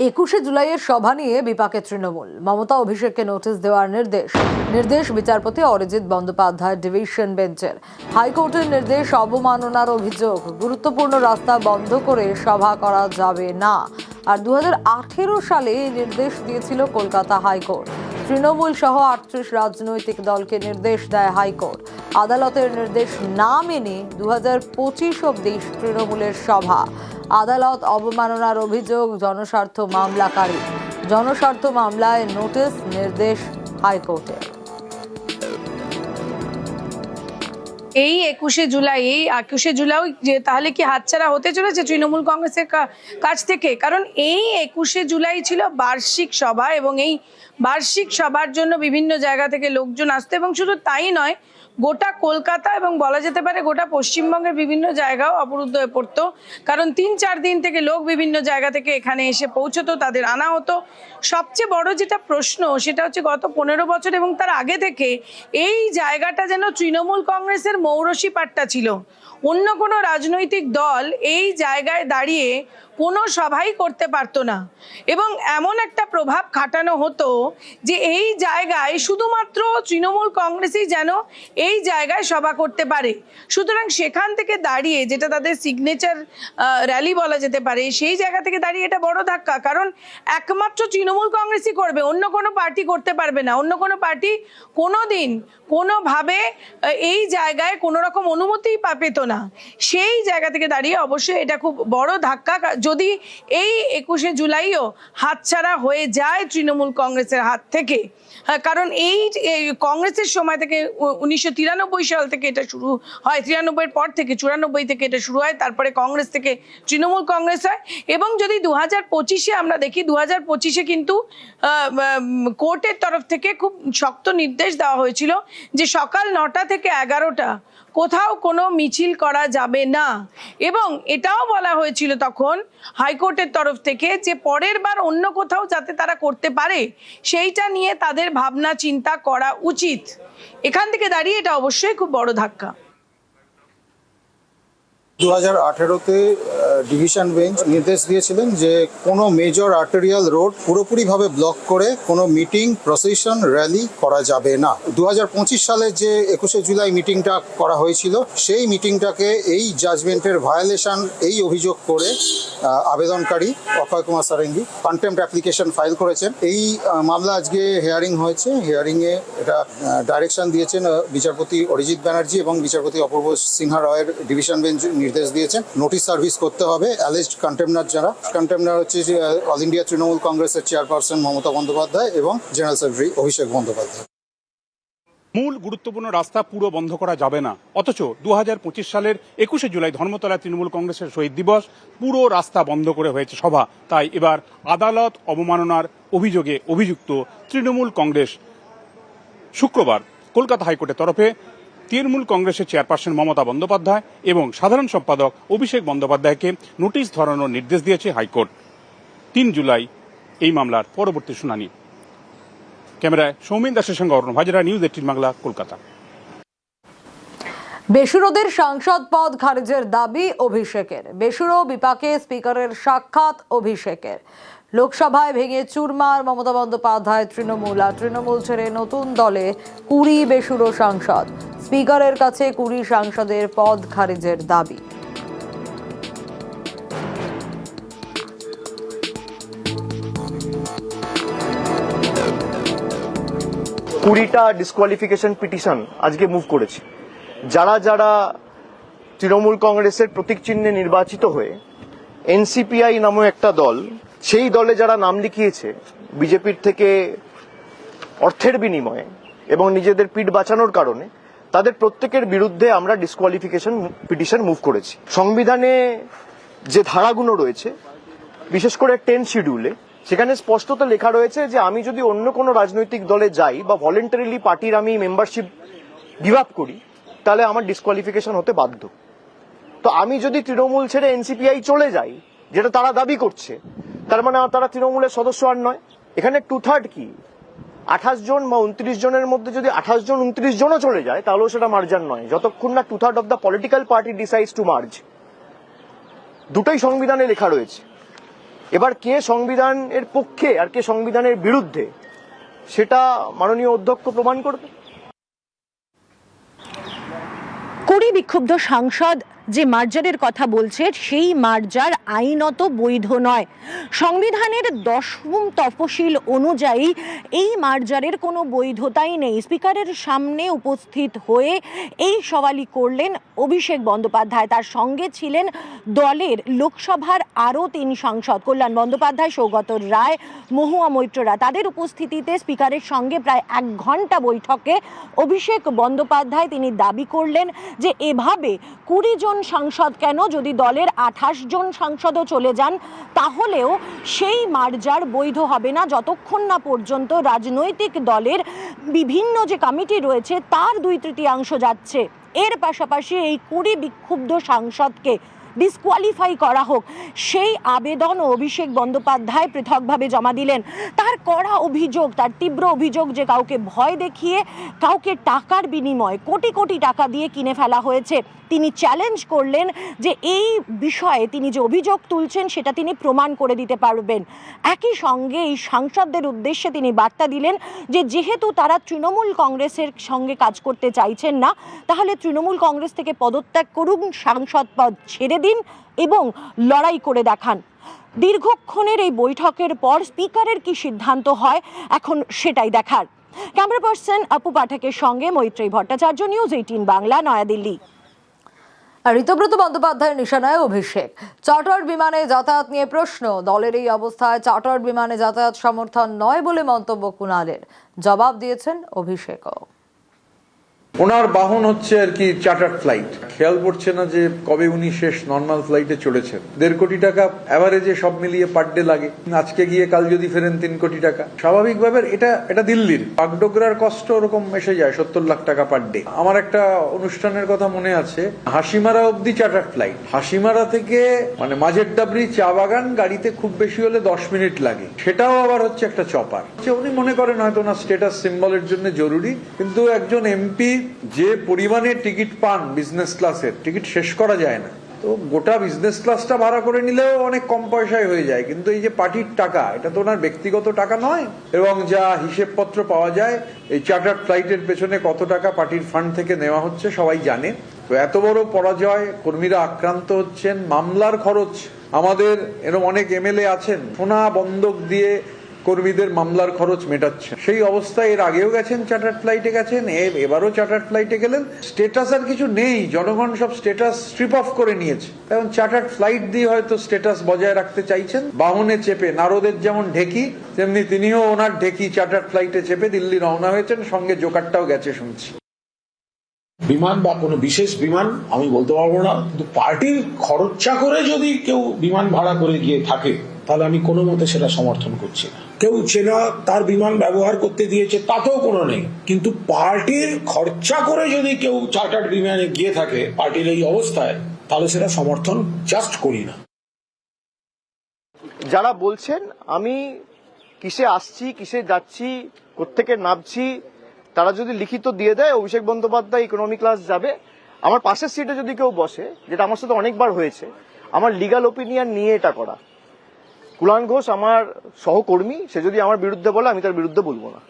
21শে জুলাইয়ের সভা নিয়ে বিপাকে তৃণমূল। মমতা অভিষেককে নোটিশ দেওয়ার নির্দেশ বিচারপতি অরিজিৎ বন্দ্যোপাধ্যায় ডিভিশন বেঞ্চের। হাইকোর্টের নির্দেশ, অবমাননার অভিযোগ, গুরুত্বপূর্ণ রাস্তা বন্ধ করে সভা করা যাবে না। আর 2018 সালে নির্দেশ দিয়েছিল কলকাতা হাইকোর্ট। তৃণমূল সহ 38 রাজনৈতিক দলকে নির্দেশ দেয় হাইকোর্ট। আদালতের নির্দেশ না মেনে 2025 অবধি তৃণমূলের সভা। আদালত অবমাননার অভিযোগ, জনস্বার্থ মামলায় নোটিশ নির্দেশ হাইকোর্টের। এই 21শে জুলাই যে তাহলে কি হাতছাড়া হতে চলেছে তৃণমূল কংগ্রেসের কাছ থেকে? কারণ এই 21শে জুলাই ছিল বার্ষিক সভা এবং এই বার্ষিক সভার জন্য বিভিন্ন জায়গা থেকে লোকজন আসতো এবং শুধু তাই নয়, গোটা কলকাতা এবং বলা যেতে পারে গোটা পশ্চিমবঙ্গের বিভিন্ন জায়গাও অবরুদ্ধ হয়ে পড়তো। কারণ 3-4 দিন থেকে লোক বিভিন্ন জায়গা থেকে এখানে এসে পৌঁছতো, তাদের আনা হতো। সবচেয়ে বড় যেটা প্রশ্ন সেটা হচ্ছে গত 15 বছর এবং তার আগে থেকে এই জায়গাটা যেন তৃণমূল কংগ্রেসের মৌরসি পাট্টা ছিল। অন্য কোনো রাজনৈতিক দল এই জায়গায় দাঁড়িয়ে কোনো সভাই করতে পারতো না এবং এমন একটা প্রভাব খাটানো হতো যে এই জায়গায় শুধুমাত্র তৃণমূল কংগ্রেসই যেন এই জায়গায় সভা করতে পারে। সুতরাং সেখান থেকে দাঁড়িয়ে, যেটা তাদের সিগনেচার র্যালি বলা যেতে পারে, সেই জায়গা থেকে দাঁড়িয়ে এটা বড় ধাক্কা। কারণ একমাত্র তৃণমূল কংগ্রেসই করবে, অন্য কোনো পার্টি করতে পারবে না। অন্য কোনো পার্টি কোনোদিন কোনোভাবে এই জায়গায় কোনো রকম অনুমতিই পেত না। সেই জায়গা থেকে দাঁড়িয়ে অবশ্যই এটা খুব বড় ধাক্কা যদি এই 21শে জুলাইও হাতছাড়া হয়ে যায় তৃণমূল কংগ্রেসের হাত থেকে। কারণ এই কংগ্রেসের সময় থেকে 1993 সাল থেকে এটা শুরু হয়, 93-এর পর থেকে 94 থেকে এটা শুরু হয়, তারপরে কংগ্রেস থেকে তৃণমূল কংগ্রেস হয়। এবং যদি 2025-এ আমরা দেখি, 2025-এ কিন্তু কোর্টের তরফ থেকে খুব শক্ত নির্দেশ দেওয়া হয়েছিল যে সকাল 9টা থেকে 11টা কোথাও কোনো মিছিল করা যাবে না। এবং এটাও বলা হয়েছিল তখন হাইকোর্টের তরফ থেকে যে পরের বার অন্য কোথাও যাতে তারা করতে পারে সেইটা নিয়ে তাদের ভাবনা চিন্তা করা উচিত। এখান থেকে দাঁড়িয়ে এটা অবশ্যই খুব বড় ধাক্কা। 2018-তে ডিভিশন বেঞ্চ নির্দেশ দিয়েছিলেন যে কোনো মেজর আর্টেরিয়াল রোড পুরোপুরিভাবে ব্লক করে কোনো মিটিং, প্রসেশন, র্যালি করা যাবে না। 2025 সালে যে 21শে জুলাই মিটিংটা করা হয়েছিল, সেই মিটিংটাকে এই জাজমেন্টের ভায়োলেশন এই অভিযোগ করে আবেদনকারী Akshay Kumar Sarangi contempt application file করেছেন। এই মামলা আজকে হিয়ারিং হয়েছে। হিয়ারিংয়ে এটা ডাইরেকশন দিয়েছেন বিচারপতি অরিজিৎ ব্যানার্জি এবং বিচারপতি অপূর্ব সিনহা রায়ের ডিভিশন বেঞ্চ নির্দেশ দিয়েছেন নোটিশ সার্ভিস করতে হবে অ্যালেজড কন্টেমনার যারা। কন্টেমনার হচ্ছে অল ইন্ডিয়া তৃণমূল কংগ্রেসের চেয়ারপারসন মমতা বন্দ্যোপাধ্যায় এবং জেনারেল সেক্রেটারি অভিষেক বন্দ্যোপাধ্যায়। মূল গুরুত্বপূর্ণ রাস্তা পুরো বন্ধ করা যাবে না, অথচ 2025 সালের 21শে জুলাই ধর্মতলা তৃণমূল কংগ্রেসের শহীদ দিবস, পুরো রাস্তা বন্ধ করে হয়েছে সভা। তাই এবার আদালত অবমাননার অভিযোগে অভিযুক্ত তৃণমূল কংগ্রেস শুক্রবার কলকাতা হাইকোর্টের তরফে তৃণমূল কংগ্রেসের চেয়ারপারসন মমতা বন্দ্যোপাধ্যায় এবং সাধারণ সম্পাদক অভিষেক বন্দ্যোপাধ্যায়কে নোটিশ ধরানোর নির্দেশ দিয়েছে হাইকোর্ট। 3 জুলাই এই মামলার পরবর্তী শুনানি। ক্যামেরায় সৌমেন দাসের সঙ্গে অরুণ হাজরা, নিউজ 18 বাংলা, কলকাতা। বেসুরোদের সাংসদ পদ খারিজের দাবি অভিষেকের। বেসুরো বিপাকে স্পিকারের সাক্ষাৎ অভিষেকের। লোকসভায় ভেঙে চুরমার মমতা বন্দ্যোপাধ্যায় তৃণমূল ছেড়ে নতুন দলে 20 বেসুরো সাংসদ। স্পিকারের কাছে 20 সাংসদের পদ খারিজের দাবি। 20টা ডিসকোয়ালিফিকেশন পিটিশন আজকে মুভ করেছে। যারা যারা তৃণমূল কংগ্রেসের প্রতীক চিহ্নে নির্বাচিত হয়ে এনসিপিআই নামে একটা দল, সেই দলে যারা নাম লিখিয়েছে বিজেপির থেকে অর্থের বিনিময়ে এবং নিজেদের পিঠ বাঁচানোর কারণে, তাদের প্রত্যেকের বিরুদ্ধে আমরা ডিসকোয়ালিফিকেশন পিটিশন মুভ করেছি। সংবিধানে যে ধারাগুলো রয়েছে, বিশেষ করে 10 শিডিউলে, সেখানে স্পষ্টত লেখা রয়েছে যে আমি যদি অন্য কোনো রাজনৈতিক দলে যাই বা ভলেন্টারিলি পার্টির আমি মেম্বারশিপ গিভ আপ করি, তাহলে আমার ডিসকোয়ালিফিকেশন হতে বাধ্য। তো আমি যদি তৃণমূল ছেড়ে এনসিপিআই চলে যাই, যেটা তারা দাবি করছে, তার মানে তারা তৃণমূলের সদস্য আর নয়। এখানে 2/3 কি 28 জন বা 29 জনের মধ্যে যদি 28 জন 29 জনও চলে যায়, তাহলেও সেটা মার্জার নয়, যতক্ষণ না 2/3 of the political party decides two merge. দুটোই সংবিধানে লেখা রয়েছে। এবার কে সংবিধানের পক্ষে আর কে সংবিধানের বিরুদ্ধে সেটা মাননীয় অধ্যক্ষ প্রমাণ করবে। কুড়ি বিক্ষুব্ধ সাংসদ যে মার্জারের কথা বলছে সেই মার্জার আইনত বৈধ নয়। সংবিধানের 10ম তফসিল অনুযায়ী এই মার্জারের কোনো বৈধতাই নেই। স্পিকারের সামনে উপস্থিত হয়ে এই সওয়ালই করলেন অভিষেক বন্দ্যোপাধ্যায়। তার সঙ্গে ছিলেন দলের লোকসভার আরও 3 সাংসদ, কল্যাণ বন্দ্যোপাধ্যায়, সৌগত রায়, মহুয়া মৈত্ররা। তাদের উপস্থিতিতে স্পিকারের সঙ্গে প্রায় 1 ঘন্টা বৈঠকে অভিষেক বন্দ্যোপাধ্যায় তিনি দাবি করলেন যে এভাবে 20 জন সাংসদ কেন, যদি দলের 28 জন সাংসদও চলে যান তাহলেও সেই মার্জার বৈধ হবে না যতক্ষণ না পর্যন্ত রাজনৈতিক দলের বিভিন্ন যে কমিটি রয়েছে তার 2/3 যাচ্ছে। এর পাশাপাশি এই 20 বিক্ষুব্ধ সাংসদকে ডিসকোয়ালিফাই করা হোক সেই আবেদন অভিষেক বন্দ্যোপাধ্যায় পৃথকভাবে জমা দিলেন। তার কড়া অভিযোগ, তার তীব্র অভিযোগ যে কাউকে ভয় দেখিয়ে, কাউকে টাকার বিনিময়ে কোটি কোটি টাকা দিয়ে কিনে ফেলা হয়েছে। তিনি চ্যালেঞ্জ করলেন যে এই বিষয়ে তিনি যে অভিযোগ তুলছেন সেটা তিনি প্রমাণ করে দিতে পারবেন। একই সঙ্গে এই সাংসদদের উদ্দেশ্যে তিনি বার্তা দিলেন যে যেহেতু তারা তৃণমূল কংগ্রেসের সঙ্গে কাজ করতে চাইছেন না, তাহলে তৃণমূল কংগ্রেস থেকে পদত্যাগ করুন, সাংসদ পদ ছেড়ে দিন এবং লড়াই করে দেখান। দীর্ঘক্ষণের এই বৈঠকের পর স্পিকারের কি সিদ্ধান্ত হয় এখন সেটাই দেখার। ক্যামেরা পার্সন আপু পাঠকের সঙ্গে মৈত্রী ভট্টাচার্য, নিউজ 18 বাংলা, নয়াদিল্লি। আর ঋতব্রত বন্দ্যোপাধ্যায়ের নিশানায় অভিষেক। চার্টার্ড বিমানে যাতায়াত নিয়ে প্রশ্ন। দলের এই অবস্থায় চার্টার্ড বিমানে যাতায়াত সমর্থন নয় বলে মন্তব্য কুণালের। জবাব দিয়েছেন অভিষেকও। ওনার বাহন হচ্ছে আর কি চার্টার্ড ফ্লাইট। খেয়াল করছে না যে কবে উনি শেষ নর্মাল ফ্লাইটে চড়েছেন। 1.5 কোটি টাকা অ্যাভারেজে সব মিলিয়ে পার ডে লাগে। আজকে গিয়ে কাল যদি ফেরেন 3 কোটি টাকা। স্বাভাবিকভাবে এটা দিল্লির বাগডোগরার কষ্ট ওরকম এসে যায় 70 লাখ টাকা পার ডে। আমার একটা অনুষ্ঠানের কথা মনে আছে, হাসিমারা অব্দি চার্টার্ড ফ্লাইট। হাসিমারা থেকে মানে মাঝের ডাবরি চা বাগান গাড়িতে খুব বেশি হলে 10 মিনিট লাগে। সেটাও আবার হচ্ছে একটা চপার। উনি মনে করেন হয়তো ওনার স্ট্যাটাস সিম্বলের জন্য জরুরি, কিন্তু একজন এমপি যে পরিমাণে টিকিট পান বিজনেস ক্লাসের, টিকিট শেষ করা যায় না। তো গোটা বিজনেস ক্লাসটা ভাড়া করে নিলেও অনেক কম পয়সায় হয়ে যায়, কিন্তু এই যে পার্টির টাকা, এটা তো ওনার ব্যক্তিগত টাকা নয়। এবং যা হিসেবপত্র পাওয়া যায় এই চার্টার্ড ফ্লাইটের পেছনে কত টাকা পার্টির ফান্ড থেকে নেওয়া হচ্ছে সবাই জানে। তো এত বড় পরাজয়, কর্মীরা আক্রান্ত হচ্ছেন, মামলার খরচ, আমাদের এরকম অনেক এমএলএ আছেন সোনা বন্ধক দিয়ে কর্মীদের মামলার খরচ মেটাচ্ছেন। সেই অবস্থায় এর আগেও গেছেন, চার্টার্ড ফ্লাইটে গেছেন, এবারও চার্টার্ড ফ্লাইটে গেলেন। স্ট্যাটাস আর কিছু নেই, জনগণ সব স্ট্যাটাস স্ট্রিপ অফ করে নিয়েছে। এখন চার্টার্ড ফ্লাইট দিয়ে হয়তো স্ট্যাটাস বজায় রাখতে চাইছেন। বাহনে চেপে নারদের যেমন ঢেকি, তেমনি তিনিও ওনার ঢেকি চার্টার্ড ফ্লাইটে চেপে দিল্লি রওনা হয়েছেন, সঙ্গে জোকারটাও গেছে শুনছি। বিমান বা কোনো বিশেষ বিমান আমি বলতে পারবো না, কিন্তু পার্টির খরচা করে যদি কেউ বিমান ভাড়া করে গিয়ে থাকে তাহলে আমি কোনো মতে সেটা সমর্থন করছি না। কেউ চেনা তার বিমান ব্যবহার করতে দিয়েছে তাতেও কোনো নেই, কিন্তু পার্টির খরচা করে যদি কেউ চার্টার্ড বিমানে গিয়ে থাকে পার্টির এই অবস্থায়, তাহলে সেটা সমর্থন জাস্ট করি না। যারা বলছেন আমি কিসে আসছি, কিসে যাচ্ছি, কোত্থেকে নামছি, তারা যদি লিখিত দিয়ে দেয় অভিষেক বন্দ্যোপাধ্যায় ইকোনমি ক্লাস যাবে, আমার পাশের সিটে যদি কেউ বসে, যেটা আমার সাথে অনেকবার হয়েছে, আমার লিগাল ওপিনিয়ন নিয়ে এটা করা। কুলান ঘোষ আমার সহকর্মী, সে যদি আমার বিরুদ্ধে বলে আমি তার বিরুদ্ধে বলবো না।